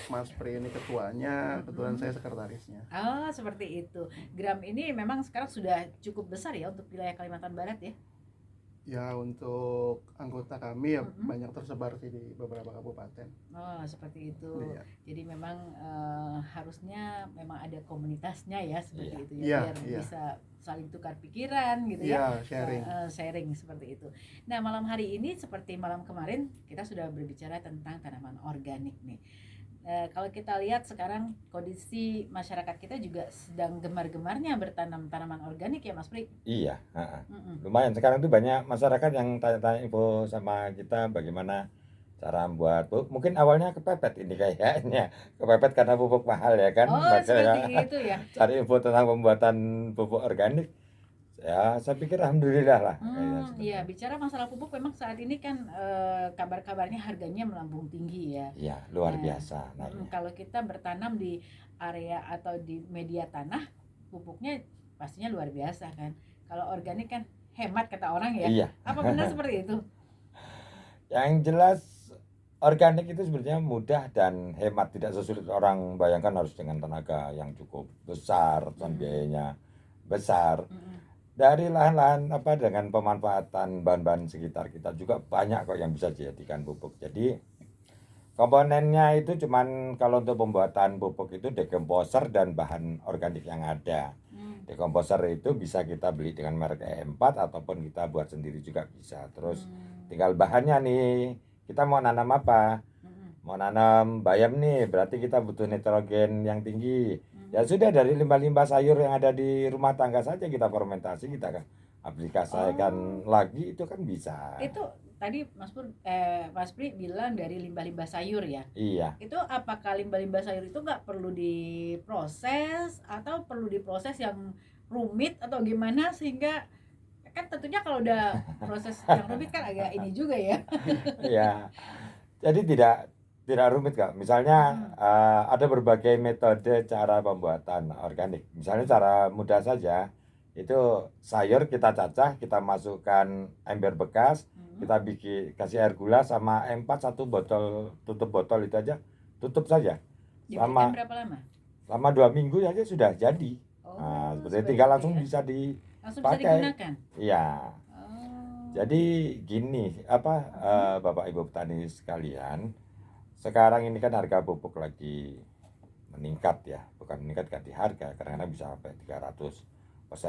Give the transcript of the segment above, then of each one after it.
Mas Pri ini ketuanya, kebetulan saya Mhm. sekretarisnya. Oh, seperti itu. GRAM ini memang sekarang sudah cukup besar ya untuk wilayah Kalimantan Barat ya? Ya untuk anggota kami ya Mhm. banyak tersebar sih di beberapa kabupaten. Oh, seperti itu. Iya, Jadi memang harusnya memang ada komunitasnya ya Iya, seperti itu ya iya, biar iya, bisa saling tukar pikiran gitu ya. iya sharing. Sharing seperti itu. Nah, malam hari ini seperti malam kemarin kita sudah berbicara tentang tanaman organik nih. Kalau kita lihat sekarang kondisi masyarakat kita juga sedang gemar-gemarnya bertanam tanaman organik ya Mas Pri. iya, heeh. Mm-mm. Lumayan sekarang tuh banyak masyarakat yang tanya-tanya info sama kita bagaimana cara membuat pupuk. Mungkin awalnya kepepet ini kayaknya. Kepepet karena pupuk mahal ya kan. Oh, seperti Makanya itu ya. cari info tentang pembuatan pupuk organik. Ya, saya pikir alhamdulillah lah kayaknya seperti Iya, itu. bicara masalah pupuk memang saat ini kan kabar-kabarnya harganya melambung tinggi ya. Iya, luar Nah, biasa naiknya. kalau kita bertanam di area atau di media tanah, pupuknya pastinya luar biasa kan. Kalau organik kan hemat kata orang ya. Iya. Apa benar seperti itu? Yang jelas organik itu sebenarnya mudah dan hemat, tidak sesulit orang bayangkan harus dengan tenaga yang cukup besar dan Mm, biayanya besar. mm, Dari lahan-lahan apa dengan pemanfaatan bahan-bahan sekitar kita juga banyak kok yang bisa dijadikan pupuk. Jadi komponennya itu cuman kalau untuk pembuatan pupuk itu dekomposer dan bahan organik yang ada. mm, Dekomposer itu bisa kita beli dengan merek E4 ataupun kita buat sendiri juga bisa. Terus mm, tinggal bahannya nih, kita mau nanam apa? mm, Mau nanam bayam nih, berarti kita butuh nitrogen yang tinggi. Ya mm. sudah dari limbah-limbah sayur yang ada di rumah tangga saja kita fermentasi, kita aplikasikan Oh, lagi itu kan bisa. itu tadi Mas Pri bilang dari limbah-limbah sayur ya. Iya. Itu apakah limbah-limbah sayur itu nggak perlu diproses atau perlu diproses yang rumit atau gimana sehingga kan tentunya kalau udah proses yang rumit kan agak ini juga ya. Iya. Jadi tidak rumit Kak. Misalnya Mm-mm. ada berbagai metode cara pembuatan organik. Misalnya Mm-mm. cara mudah saja itu sayur kita cacah, kita masukkan ember bekas, Mm-mm. kita bikin kasih air gula sama M4 satu botol, tutup botol itu aja, tutup saja Dibiarkan selama berapa lama? selama 2 minggu aja sudah jadi. Nah, Oh, seperti itu, seperti tinggal itu langsung ya. bisa Langsung bisa dipakai. digunakan. Iya. Oh. Jadi gini, apa Mm-mm. Bapak Ibu petani sekalian, sekarang ini kan harga pupuk lagi meningkat ya, bukan meningkat ganti harga, kadang-kadang bisa sampai 300%.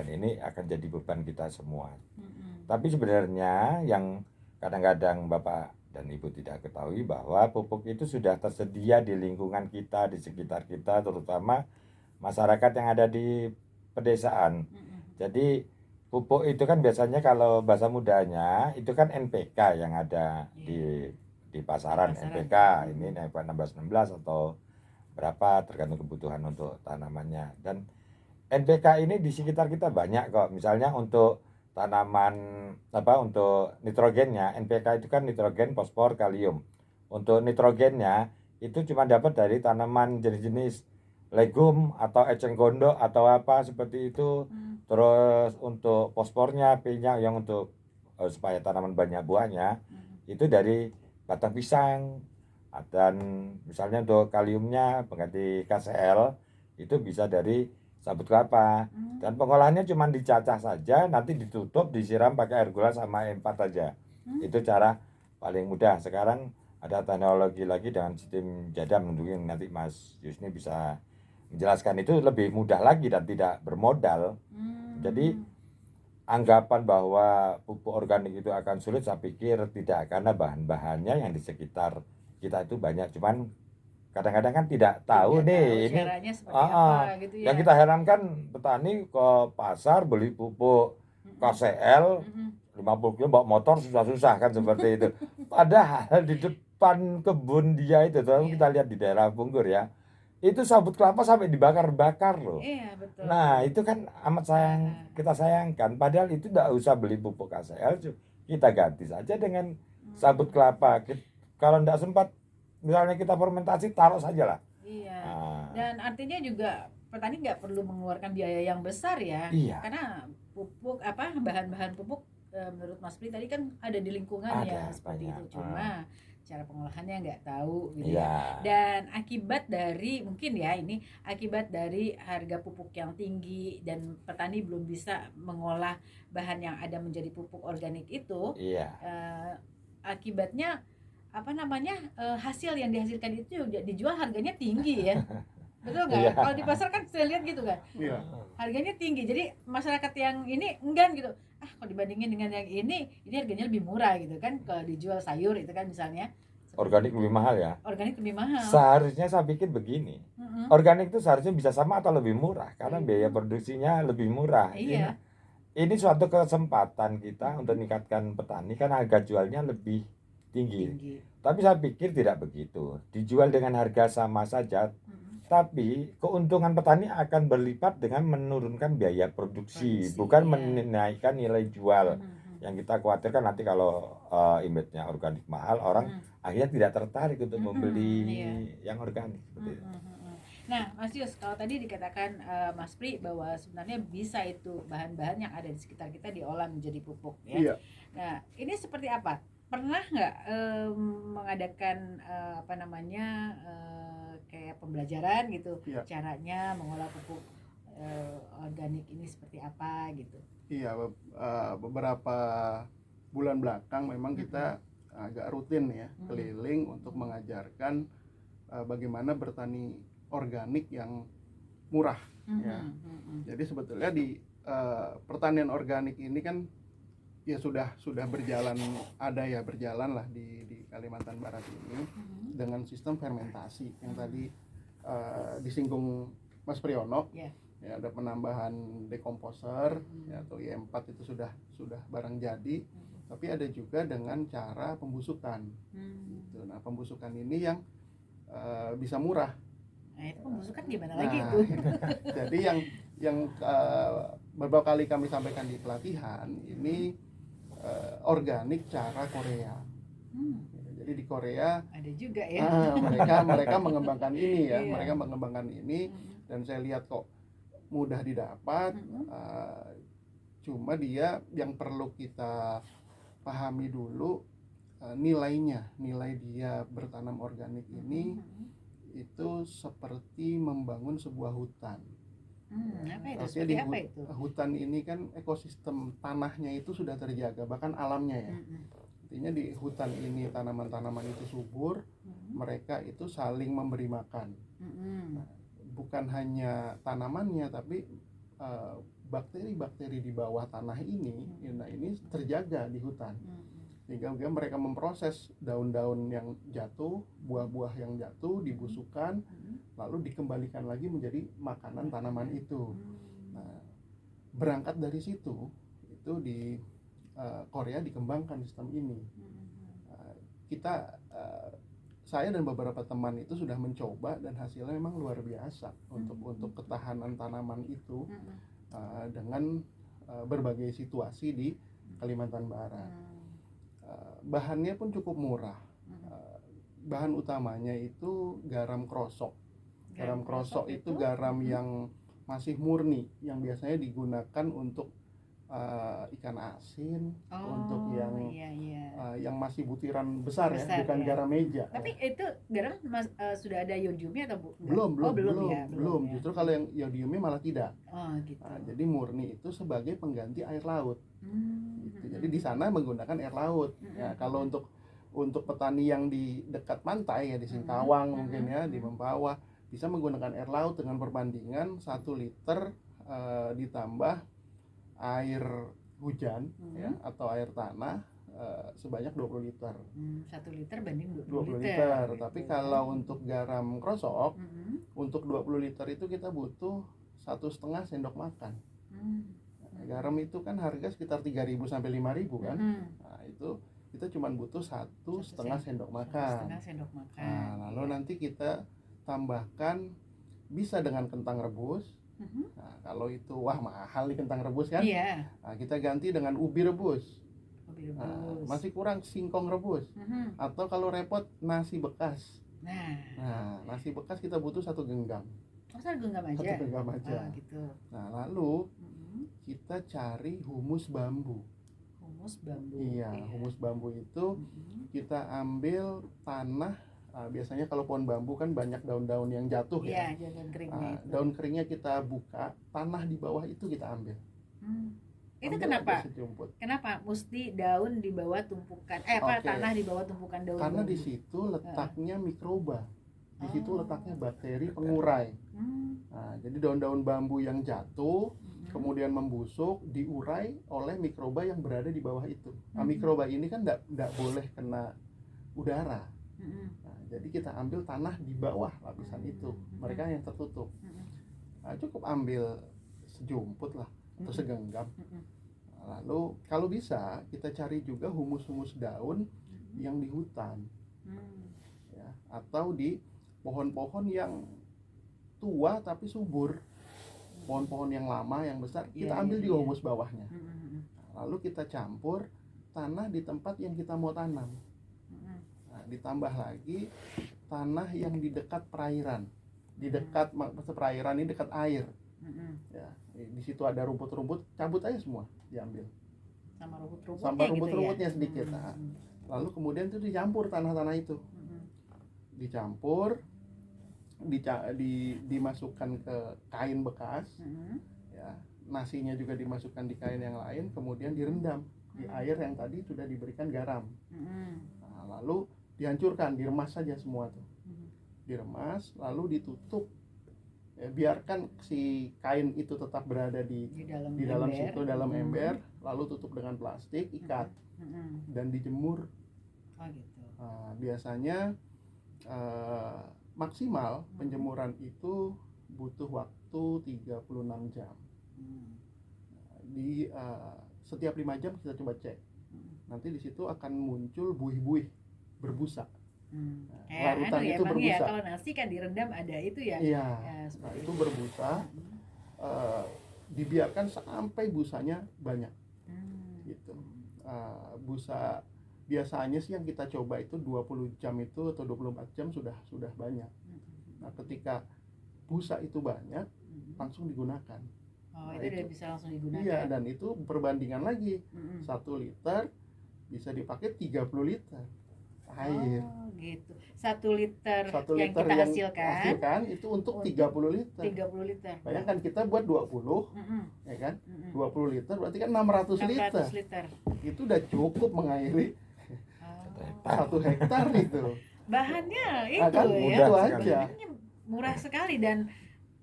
Ini akan jadi beban kita semua. Mm-mm. Tapi sebenarnya yang kadang-kadang Bapak dan Ibu tidak ketahui bahwa pupuk itu sudah tersedia di lingkungan kita, di sekitar kita, terutama masyarakat yang ada di pedesaan. Mm-mm. Jadi pupuk itu kan biasanya kalau bahasa mudanya itu kan NPK yang ada Iya, di di pasaran. pasaran. NPK ini Mm-mm. NPK 1616 atau berapa tergantung kebutuhan untuk tanamannya. Dan NPK ini di sekitar kita banyak kok. Misalnya untuk tanaman apa untuk nitrogennya, NPK itu kan nitrogen, fosfor, kalium. Untuk nitrogennya itu cuma dapat dari tanaman jenis-jenis legum atau eceng gondok atau apa seperti itu. Mm. Terus untuk fosfornya, P-nya yang untuk supaya tanaman banyak buahnya Mm. itu dari batang pisang. Dan misalnya untuk kaliumnya pengganti KCl itu bisa dari sabut kelapa. Dan Mm. pengolahannya cuma dicacah saja, nanti ditutup, disiram pakai air gula sama E4 saja. Mm. Itu cara paling mudah. Sekarang ada teknologi lagi dengan sistem jadam, mungkin nanti Mas Yusni bisa menjelaskan, itu lebih mudah lagi dan tidak bermodal. Jadi Mm. anggapan bahwa pupuk organik itu akan sulit, saya pikir tidak, karena bahan-bahannya yang di sekitar kita itu banyak, cuman kadang-kadang kan tidak tahu Tidak nih tahu ini. caranya seperti apa uh, gitu yang ya. kita herankan petani ke pasar beli pupuk Mm-mm. KCL Mm-mm. 50 kilo bawa motor susah-susah kan seperti itu. Padahal di depan kebun dia itu, terus Iya. kita lihat di daerah Bungkur ya, itu sabut kelapa sampai dibakar-bakar loh. Iya, betul. Nah, itu kan amat sayang, Heeh. kita sayangkan. Padahal itu tidak usah beli pupuk KCL, kita ganti saja dengan sabut Mm. kelapa. Kalau tidak sempat, misalnya kita fermentasi, taruh saja lah. Iya. Nah, Dan artinya juga petani nggak perlu mengeluarkan biaya yang besar ya, iya, karena pupuk bahan-bahan pupuk menurut Mas Pri tadi kan ada di lingkungannya ada seperti banyak. itu. Cuma cara pengolahannya nggak tahu gitu ya. Iya. Dan akibat dari mungkin ya ini akibat dari harga pupuk yang tinggi dan petani belum bisa mengolah bahan yang ada menjadi pupuk organik itu, Iya. akibatnya apa namanya hasil yang dihasilkan itu dijual harganya tinggi ya. Betul nggak? Iya. Kalau di pasar kan saya lihat gitu kan, Iya. harganya tinggi. Jadi masyarakat yang ini enggan gitu. Ah, kalau dibandingin dengan yang ini harganya lebih murah gitu kan. Kalau dijual sayur itu kan misalnya Organik lebih mahal ya. organik lebih mahal. Seharusnya saya pikir begini. Mm-mm. Organik itu seharusnya bisa sama atau lebih murah karena Iya. biaya produksinya lebih murah. Iya. Ini suatu kesempatan kita untuk meningkatkan petani kan harga jualnya lebih tinggi. Tapi saya pikir tidak begitu. Dijual dengan harga sama saja, Mm-mm. tapi keuntungan petani akan berlipat dengan menurunkan biaya produksi, Produksi, bukan iya. menaikkan nilai jual. Mm-mm. Yang kita khawatirkan nanti kalau image-nya organik mahal, orang Mm-mm. akhirnya tidak tertarik untuk Mm-mm, membeli iya. yang organik seperti itu. Mm-mm. Nah, Mas Yus, kalau tadi dikatakan Mas Pri bahwa sebenarnya bisa itu bahan-bahan yang ada di sekitar kita diolah menjadi pupuk ya. Iya. Nah, ini seperti apa? Pernah nggak mengadakan apa namanya kayak pembelajaran gitu, Iya. caranya mengolah pupuk organik ini seperti apa gitu? Iya, beberapa bulan belakang memang kita agak rutin ya keliling untuk mengajarkan bagaimana bertani organik yang murah. Ya. Jadi sebetulnya di pertanian organik ini kan ya sudah berjalan lah di Kalimantan Barat ini dengan sistem fermentasi yang tadi disinggung Mas Priyono. Yeah. Ya, ada penambahan dekomposer ya, atau I4 itu sudah barang jadi, tapi ada juga dengan cara pembusukan. Gitu. Nah, pembusukan ini yang bisa murah. Nah, itu pembusukan gimana lagi itu? Jadi yang beberapa kali kami sampaikan di pelatihan ini organik cara Korea. Jadi di Korea ada juga ya. Mereka mengembangkan ini ya, Iya. mereka mengembangkan ini dan saya lihat kok mudah didapat. Cuma dia yang perlu kita pahami dulu nilai dia bertanam organik ini itu seperti membangun sebuah hutan. Apa itu? Artinya Seperti di apa itu? hutan ini kan ekosistem tanahnya itu sudah terjaga, bahkan alamnya ya. Artinya di hutan ini tanaman-tanaman itu subur, mereka itu saling memberi makan. Bukan hanya tanamannya, tapi bakteri-bakteri di bawah tanah ini, nah ini terjaga di hutan. Sehingga mereka memproses daun-daun yang jatuh, buah-buah yang jatuh, dibusukkan, lalu dikembalikan lagi menjadi makanan tanaman itu. Nah, berangkat dari situ, itu di Korea dikembangkan sistem ini. Saya dan beberapa teman itu sudah mencoba dan hasilnya memang luar biasa untuk ketahanan tanaman itu dengan berbagai situasi di Kalimantan Barat. Bahannya pun cukup murah. Bahan utamanya itu garam krosok. Garam krosok itu garam yang masih murni, yang biasanya digunakan untuk ikan asin, untuk yang masih butiran besar ya, bukan ya. garam meja. Tapi itu garam sudah ada yodiumnya atau belum? Belum. Justru kalau yang yodiumnya malah tidak. Gitu. Jadi murni itu sebagai pengganti air laut. Gitu. Jadi di sana menggunakan air laut. Ya, kalau untuk petani yang di dekat pantai ya, di Singkawang mungkin ya, di Mempawah, bisa menggunakan air laut dengan perbandingan 1 liter ditambah air hujan ya, atau air tanah sebanyak 20 liter. 1 liter banding 20 liter. Tapi kalau untuk garam krosok, untuk 20 liter itu kita butuh 1,5 sendok makan. Garam itu kan harga sekitar 3.000 sampai 5.000 kan. Nah, itu kita cuma butuh 1,5 sendok makan. Nah, lalu nanti kita tambahkan bisa dengan kentang rebus. Nah, kalau itu mahal nih kentang rebus kan. Nah, kita ganti dengan ubi rebus. Masih kurang singkong rebus. Atau kalau repot nasi bekas. Nah, nasi bekas kita butuh 1 genggam. 1 genggam aja. 1 genggam aja. Gitu. Nah, lalu kita cari humus bambu. humus bambu. Iya, ya. humus bambu itu kita ambil tanah. Biasanya kalau pohon bambu kan banyak daun-daun yang jatuh ya. Iya, daun keringnya itu. Daun keringnya kita buka, tanah di bawah itu kita ambil. Itu Ambil kenapa? aja sejumput. Kenapa mesti daun di bawah tumpukan Oke. tanah di bawah tumpukan daun? Karena bambu? di situ letaknya mikroba. Di situ Oh. letaknya bakteri pengurai. Nah, jadi daun-daun bambu yang jatuh kemudian membusuk diurai oleh mikroba yang berada di bawah itu. Nah, mikroba ini kan tidak boleh kena udara. Nah, jadi kita ambil tanah di bawah lapisan itu, mereka yang tertutup. Nah, cukup ambil sejumput lah atau segenggam. Lalu kalau bisa kita cari juga humus-humus daun yang di hutan, ya, atau di pohon-pohon yang tua tapi subur. Pohon-pohon yang lama yang besar kita ambil di humus bawahnya. Lalu kita campur tanah di tempat yang kita mau tanam. Nah, ditambah lagi tanah yang di dekat perairan, di dekat perairan ini dekat air. Ya, di situ ada rumput-rumput, cabut aja semua, diambil. Sama rumput-rumputnya Sampai gitu rumput-rumputnya ya? sedikit. Nah, lalu kemudian itu dicampur tanah-tanah itu. Dicampur, dimasukkan ke kain bekas. Ya, nasinya juga dimasukkan di kain yang lain, kemudian direndam di air yang tadi sudah diberikan garam. Nah, lalu dihancurkan, diremas saja semua tuh. Diremas, lalu ditutup. Ya, biarkan si kain itu tetap berada di dalam ember. situ, dalam ember, lalu tutup dengan plastik, ikat, dan dijemur. Oh gitu. Nah, biasanya maksimal penjemuran itu butuh waktu 36 jam. Di setiap 5 jam kita coba cek. Nanti di situ akan muncul buih-buih berbusa. Larutan itu berbusa. Kalau nasi kan direndam ada itu ya. Iya. Nah, itu berbusa. Dibiarkan sampai busanya banyak. Gitu. Busa biasanya sih yang kita coba itu 20 jam itu atau 24 jam sudah banyak. Nah, ketika busa itu banyak, langsung digunakan. Oh, itu udah bisa langsung digunakan. Iya, dan itu perbandingan lagi. 1 liter bisa dipakai 30 liter air. Oh, gitu. 1 liter, 1 yang liter kita yang hasilkan itu untuk 30 liter. 30 liter. Bayangkan kita buat 20, ya kan? 20 liter berarti kan 600 liter. Itu udah cukup mengairi 1 hektar itu. Bahannya itu kan, ya. mudah aja. Murah sekali dan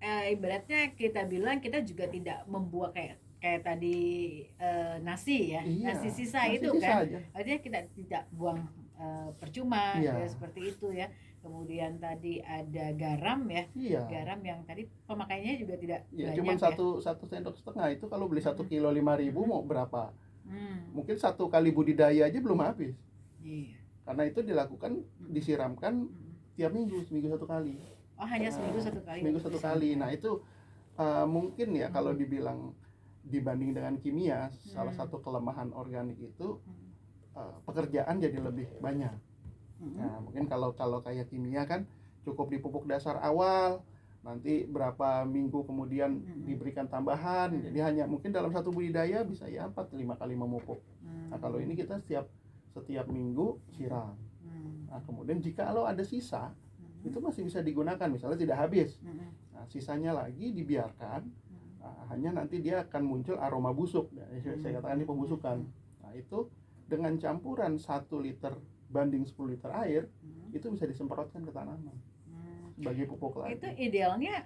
ibaratnya kita bilang kita juga tidak membuat kayak tadi nasi ya. Iya, nasi sisa nasi itu sisa kan. aja. Artinya kita tidak buang percuma Iya. ya, seperti itu ya. Kemudian tadi ada garam ya. Iya. Garam yang tadi pemakaiannya juga tidak Ya, banyak cuma ya. satu sendok setengah itu kalau beli 1 kilo 5.000 mau berapa? Mungkin 1 kali budidaya aja belum habis. Iya. Karena itu dilakukan disiramkan tiap minggu, seminggu 1 kali. Oh, hanya seminggu 1 kali. Seminggu 1 kali. Nah, itu mungkin ya kalau dibilang dibanding dengan kimia, salah satu kelemahan organik itu pekerjaan jadi lebih banyak. Nah, mungkin kalau kayak kimia kan cukup dipupuk dasar awal, nanti berapa minggu kemudian diberikan tambahan. Jadi hanya mungkin dalam satu budidaya bisa ya 4-5 kali memupuk. Nah, kalau ini kita setiap minggu siram. Nah, kemudian jika kalau ada sisa itu masih bisa digunakan, misalnya tidak habis. Nah, sisanya lagi dibiarkan. Nah, hanya nanti dia akan muncul aroma busuk. Saya katakan ini pembusukan. Nah, itu dengan campuran 1 liter banding 10 liter air itu bisa disemprotkan ke tanaman sebagai pupuk lagi. Itu idealnya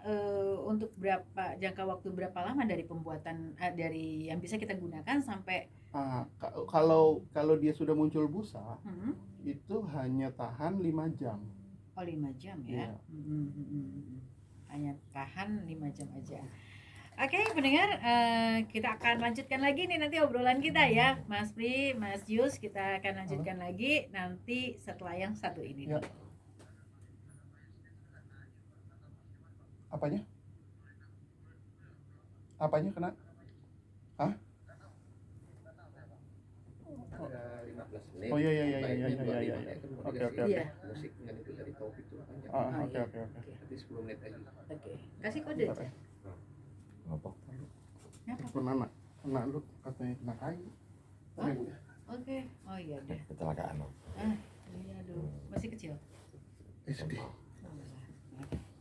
untuk jangka waktu berapa lama dari pembuatan dari yang bisa kita gunakan sampai kalau dia sudah muncul busa itu hanya tahan 5 jam. Oh, 5 jam ya. Iya. Hanya tahan 5 jam aja. Oke, pendengar, kita akan lanjutkan lagi nih nanti obrolan kita ya, Mas Pri, Mas Yus, kita akan lanjutkan lagi nanti setelah yang satu ini. Ya. Apanya? Apanya kena? Hah? Oh iya. Oke. Iya. Musik itu dari topik itu panjang. Oke. Nanti 10 menit aja. Oke. Kasih kode. Apa? Kenapa? Kena lu katanya kena kayu. Oke. Oh iya deh. kecelakaan. Iya aduh, masih kecil. SD.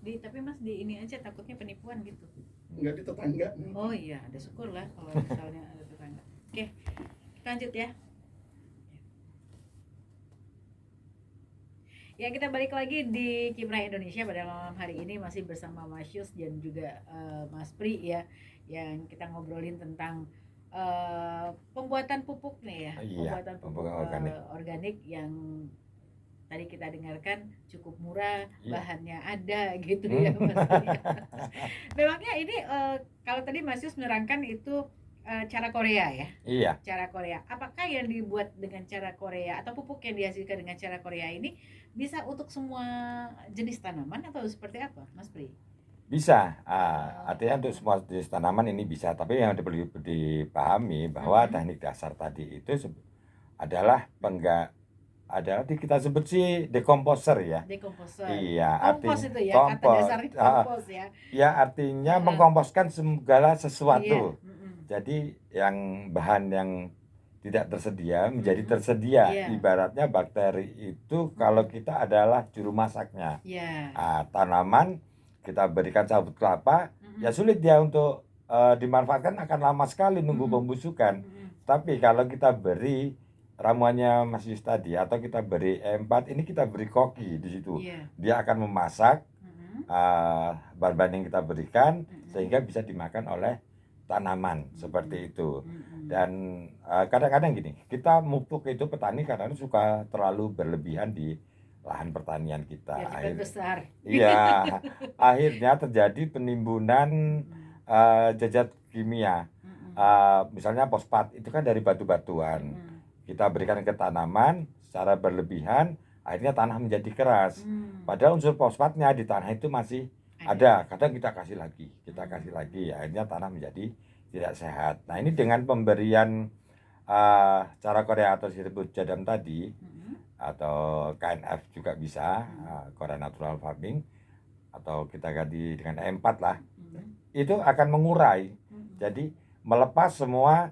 Tapi Mas di ini aja takutnya penipuan gitu. Enggak di tetangga. Oh iya, ada syukur lah kalau misalnya ada tetangga. Oke, kita lanjut ya. Ya, kita balik lagi di Kiprah Indonesia pada malam hari ini masih bersama Mas Yus dan juga Mas Pri ya, yang kita ngobrolin tentang pembuatan pupuk nih ya, Iya, pembuatan pupuk pupuk organik. organik yang tadi kita dengarkan cukup murah, Iya. bahannya ada gitu ya Mas Pri. Memangnya ini kalau tadi Mas Yus menerangkan itu cara Korea ya, Iya, cara Korea. Apakah yang dibuat dengan cara Korea atau pupuk yang dihasilkan dengan cara Korea ini bisa untuk semua jenis tanaman atau seperti apa, Mas Pri? bisa. Artinya untuk semua jenis tanaman ini bisa, tapi yang perlu dipahami bahwa teknik dasar tadi itu adalah kita sebut sih decomposer ya. Decomposer. Iya, Kompos artinya itu ya, kata kompos. dasarnya kompos ya. Ya, artinya mengkomposkan segala sesuatu. Iya. Jadi yang bahan yang tidak tersedia menjadi Mm-mm. tersedia. Iya. Ibaratnya bakteri itu kalau kita adalah juru masaknya. Iya. Tanaman kita berikan sabut kelapa, ya sulit dia untuk dimanfaatkan, akan lama sekali nunggu pembusukan. Tapi kalau kita beri ramuannya Mas Yus tadi atau kita beri E4, ini kita beri koki di situ. Iya. Dia akan memasak bahan-bahan yang kita berikan sehingga bisa dimakan oleh tanaman seperti itu. Dan kadang-kadang gini, kita mupuk itu petani kadang suka terlalu berlebihan di lahan pertanian kita. Ya, besar. Iya, akhirnya terjadi penimbunan zat kimia. Misalnya fosfat itu kan dari batu-batuan. Kita berikan ke tanaman secara berlebihan, akhirnya tanah menjadi keras. Padahal unsur fosfatnya di tanah itu masih ada. Kadang kita kasih lagi, akhirnya tanah menjadi tidak sehat. Nah, ini dengan pemberian cara Korea atau disebut jadam tadi, atau KNF juga bisa, Korea Natural Farming, atau kita ganti dengan E4 lah, itu akan mengurai. Jadi melepas semua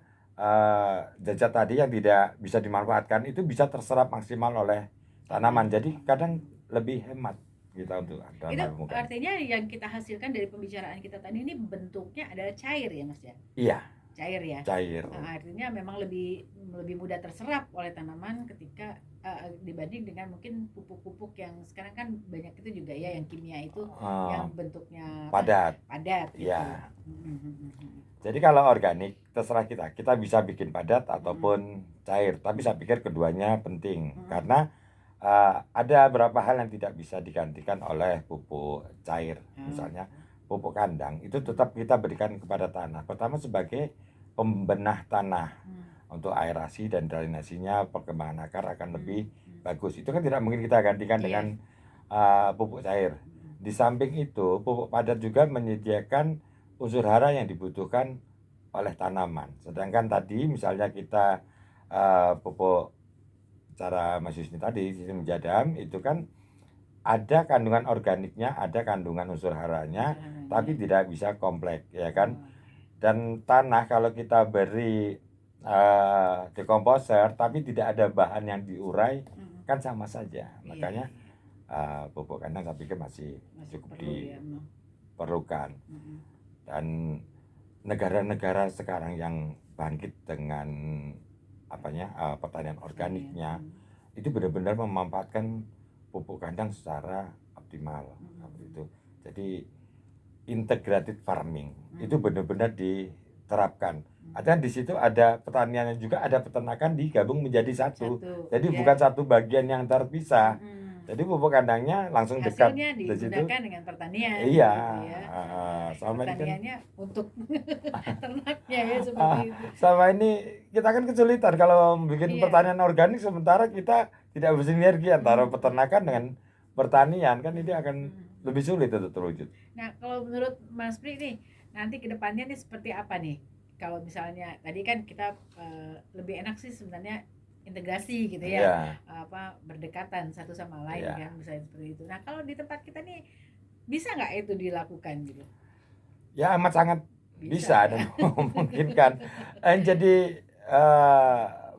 zat tadi yang tidak bisa dimanfaatkan, itu bisa terserap maksimal oleh tanaman. Jadi kadang lebih hemat kita untuk itu artinya yang kita hasilkan dari pembicaraan kita tadi ini bentuknya adalah cair ya Mas ya? Iya, cair ya. Artinya memang lebih mudah terserap oleh tanaman ketika dibanding dengan mungkin pupuk-pupuk yang sekarang kan banyak itu juga ya yang kimia itu yang bentuknya padat gitu. Ya. Jadi kalau organik terserah kita bisa bikin padat ataupun cair, tapi saya pikir keduanya penting karena ada beberapa hal yang tidak bisa digantikan oleh pupuk cair. Misalnya pupuk kandang itu tetap kita berikan kepada tanah. Pertama sebagai pembenah tanah untuk aerasi dan drainasinya, perkembangan akar akan lebih bagus. Itu kan tidak mungkin kita gantikan dengan pupuk cair. Di samping itu pupuk padat juga menyediakan unsur hara yang dibutuhkan oleh tanaman. Sedangkan tadi misalnya kita pupuk cara Mas Yusni tadi, sistem jadam itu kan ada kandungan organiknya, ada kandungan unsur haranya, tapi tidak bisa kompleks ya kan. Dan tanah kalau kita beri dekomposer tapi tidak ada bahan yang diurai kan sama saja. Makanya pupuk kandang saya pikir masih cukup diperlukan. Dan negara-negara sekarang yang bangkit dengan pertanian organiknya itu benar-benar memanfaatkan pupuk kandang secara optimal itu. Jadi integrated farming itu benar-benar diterapkan. Ada di situ ada pertaniannya juga, ada peternakan digabung menjadi satu. Jadi bukan satu bagian yang terpisah. Jadi pupuk kandangnya langsung dekat di situ. Digunakan dengan pertanian. Iya. Gitu ya. Sama pertaniannya kan, untuk ternaknya ya seperti itu. Sama ini kita kan kesulitan kalau bikin pertanian organik sementara kita tidak bersinergi antara peternakan dengan pertanian, kan ini akan lebih sulit untuk terwujud. Nah, kalau menurut Mas Pri nih, nanti kedepannya nih seperti apa nih? Kalau misalnya tadi kan kita lebih enak sih sebenarnya integrasi gitu ya, berdekatan satu sama lain kan, misalnya seperti itu. Nah, kalau di tempat kita nih bisa nggak itu dilakukan gitu? Ya amat sangat bisa dan memungkinkan. Jadi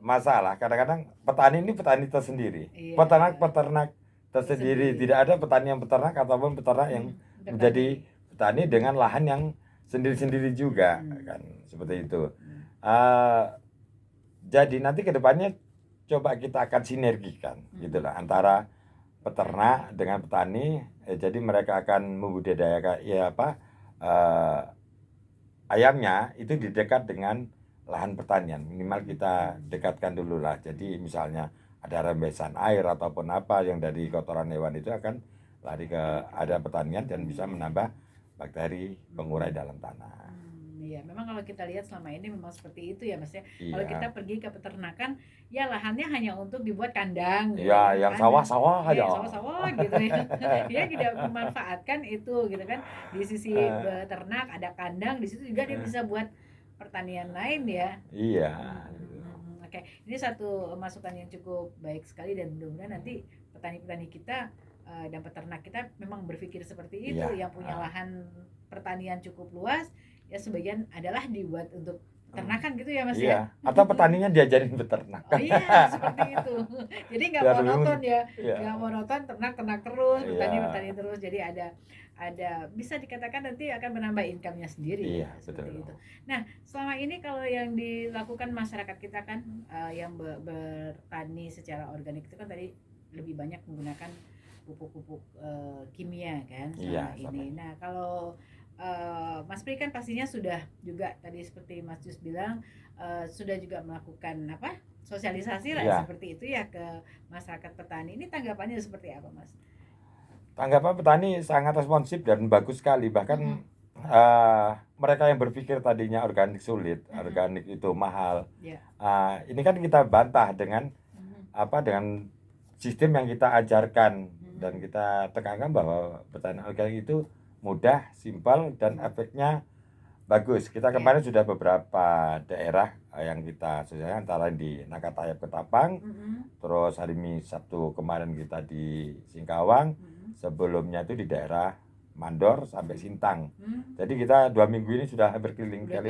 masalah kadang-kadang petani ini petani tersendiri, Iya. peternak tersendiri, tidak ada petani yang peternak ataupun peternak yang menjadi petani dengan lahan yang sendiri-sendiri juga, kan seperti itu. Jadi nanti kedepannya coba kita akan sinergikan gitulah antara peternak dengan petani. Jadi mereka akan membudidayakan ayamnya itu di dekat dengan lahan pertanian, minimal kita dekatkan dulu lah. Jadi misalnya ada rembesan air ataupun apa yang dari kotoran hewan itu akan lari ke ada pertanian dan bisa menambah bakteri pengurai dalam tanah. Iya, memang kalau kita lihat selama ini memang seperti itu ya Mas ya. Iya. Kalau kita pergi ke peternakan, ya lahannya hanya untuk dibuat kandang. Iya, yang sawah-sawah aja. Sawah-sawah gitu ya. Dia tidak memanfaatkan itu gitu kan. Di sisi beternak ada kandang, di situ juga dia bisa buat pertanian lain ya. Iya. Oke, ini satu masukan yang cukup baik sekali dan mudah-mudahan nanti petani-petani kita dan peternak kita memang berpikir seperti itu, yang punya lahan pertanian cukup luas, ya sebagian adalah dibuat untuk peternakan gitu ya Mas ya. Atau petaninya diajarin beternak. Oh iya, seperti itu. Jadi nggak monoton ya, nggak monoton, ternak terus, petani terus. Jadi ada bisa dikatakan nanti akan menambah income-nya sendiri. Iya, seperti betul. itu. Nah, selama ini kalau yang dilakukan masyarakat kita kan yang bertani secara organik itu kan tadi lebih banyak menggunakan pupuk-pupuk kimia kan selama ini. Nah, kalau Mas Pri kan pastinya sudah juga tadi seperti Mas Jus bilang sudah juga melakukan sosialisasi lah seperti itu ya ke masyarakat petani. Ini tanggapannya seperti apa Mas? Tanggapan petani sangat responsif dan bagus sekali. Bahkan mereka yang berpikir tadinya organik sulit, organik itu mahal. Ini kan kita bantah dengan dengan sistem yang kita ajarkan dan kita tekankan bahwa pertanian organik itu mudah, simpel dan efeknya bagus. Kita kemarin sudah beberapa daerah yang kita sosialisasikan, antara di Nakataya Ketapang, terus hari Sabtu kemarin kita di Singkawang. Sebelumnya itu di daerah Mandor sampai Sintang. Jadi kita 2 minggu ini sudah berkeliling ya.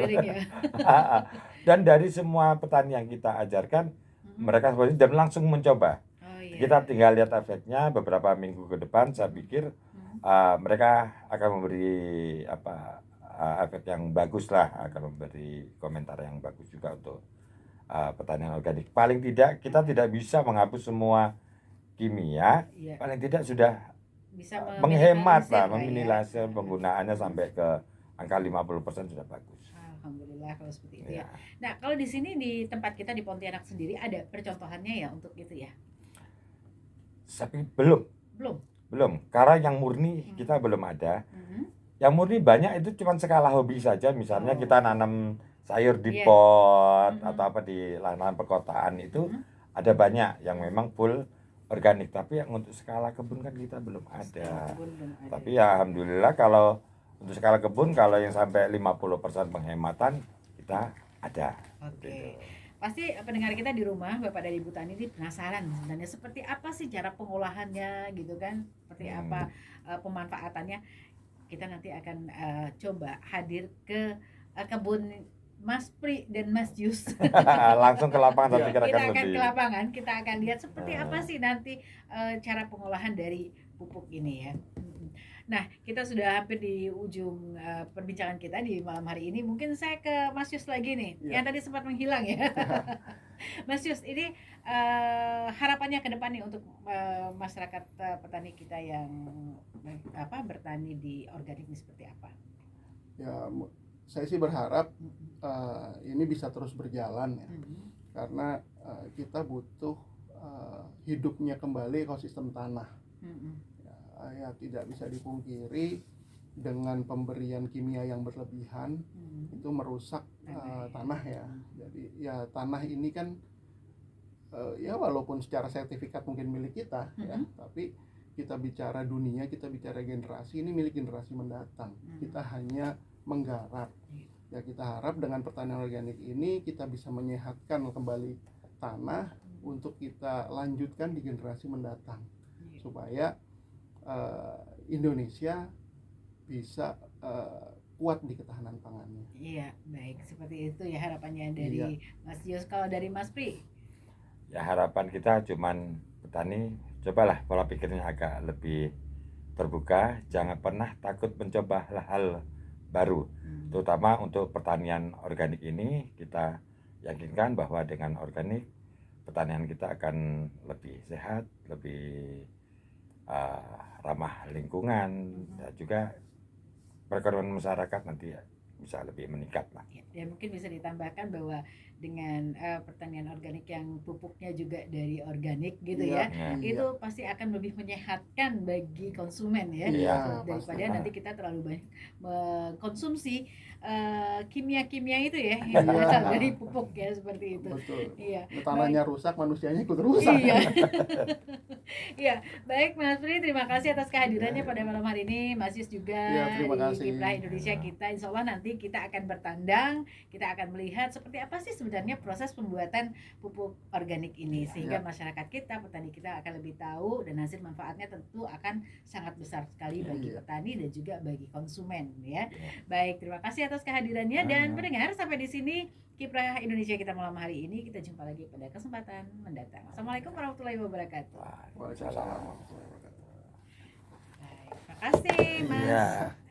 Dan dari semua petani yang kita ajarkan, mereka seperti dan langsung mencoba. Kita tinggal lihat efeknya beberapa minggu ke depan. Saya pikir mereka akan memberi efek yang bagus lah, akan memberi komentar yang bagus juga untuk pertanian organik. Paling tidak kita tidak bisa menghapus semua kimia, paling tidak sudah bisa menghemat lah, meminimalisir penggunaannya sampai ke angka 50% sudah bagus. Alhamdulillah kalau seperti itu ya. Nah, kalau di sini di tempat kita di Pontianak sendiri ada percontohannya ya untuk itu ya? Tapi belum. Karena yang murni kita belum ada. Yang murni banyak itu cuma skala hobi saja. Misalnya kita nanam sayur di pot atau apa di lahan perkotaan itu ada banyak yang memang full organik, tapi yang untuk skala kebun kan kita belum ada. Tapi ya alhamdulillah kalau untuk skala kebun, kalau yang sampai 50% penghematan kita ada. Oke. Pasti pendengar kita di rumah, Bapak dan Ibu Tani ini penasaran sebenarnya seperti apa sih cara pengolahannya gitu kan, seperti apa pemanfaatannya. Kita nanti akan coba hadir ke kebun Mas Pri dan Mas Jus. Langsung ke lapangan kita akan ke lapangan, kita akan lihat seperti apa sih nanti cara pengolahan dari pupuk ini ya. Nah, kita sudah hampir di ujung perbincangan kita di malam hari ini. Mungkin saya ke Mas Yus lagi nih, yang tadi sempat menghilang ya. Mas Yus, ini harapannya ke depan nih untuk masyarakat petani kita yang bertani di organik ini seperti apa? Ya, saya sih berharap ini bisa terus berjalan ya, karena kita butuh hidupnya kembali ekosistem tanah. Ya tidak bisa dipungkiri dengan pemberian kimia yang berlebihan itu merusak tanah ya. Jadi ya tanah ini kan ya walaupun secara sertifikat mungkin milik kita ya, tapi kita bicara dunia, kita bicara generasi, ini milik generasi mendatang. Kita hanya menggarap. Ya kita harap dengan pertanian organik ini kita bisa menyehatkan kembali tanah untuk kita lanjutkan di generasi mendatang, supaya Indonesia bisa kuat di ketahanan pangannya. Iya, baik, seperti itu ya harapannya dari Mas Yus. Kalau dari Mas Pri? Ya harapan kita cuman petani cobalah pola pikirnya agak lebih terbuka, jangan pernah takut mencoba hal-hal baru. Terutama untuk pertanian organik ini kita yakinkan bahwa dengan organik pertanian kita akan lebih sehat, lebih ramah lingkungan, dan juga perekonomian masyarakat nanti bisa lebih meningkat lah. Ya, mungkin bisa ditambahkan bahwa dengan pertanian organik yang pupuknya juga dari organik gitu ya, itu pasti akan lebih menyehatkan bagi konsumen ya, daripada nanti kita terlalu banyak mengkonsumsi kimia-kimia itu ya yang berasal dari pupuk ya, seperti itu. Betul. Iya. Tanahnya rusak, manusianya ikut rusak. Iya. Iya, baik Mas Pri, terima kasih atas kehadirannya pada malam hari ini. Mas Yus juga terima di kasih. Kiprah Indonesia kita. Insya Allah nanti kita akan bertandang, kita akan melihat seperti apa sih sebenarnya proses pembuatan pupuk organik ini, sehingga masyarakat kita, petani kita akan lebih tahu, dan hasil manfaatnya tentu akan sangat besar sekali bagi petani dan juga bagi konsumen ya. Baik, terima kasih atas kehadirannya, dan pendengar, sampai di sini Kiprah Indonesia kita malam hari ini. Kita jumpa lagi pada kesempatan mendatang. Assalamualaikum warahmatullahi wabarakatuh. Waalaikumsalam warahmatullahi wabarakatuh. Baik, terima kasih Mas. Iya.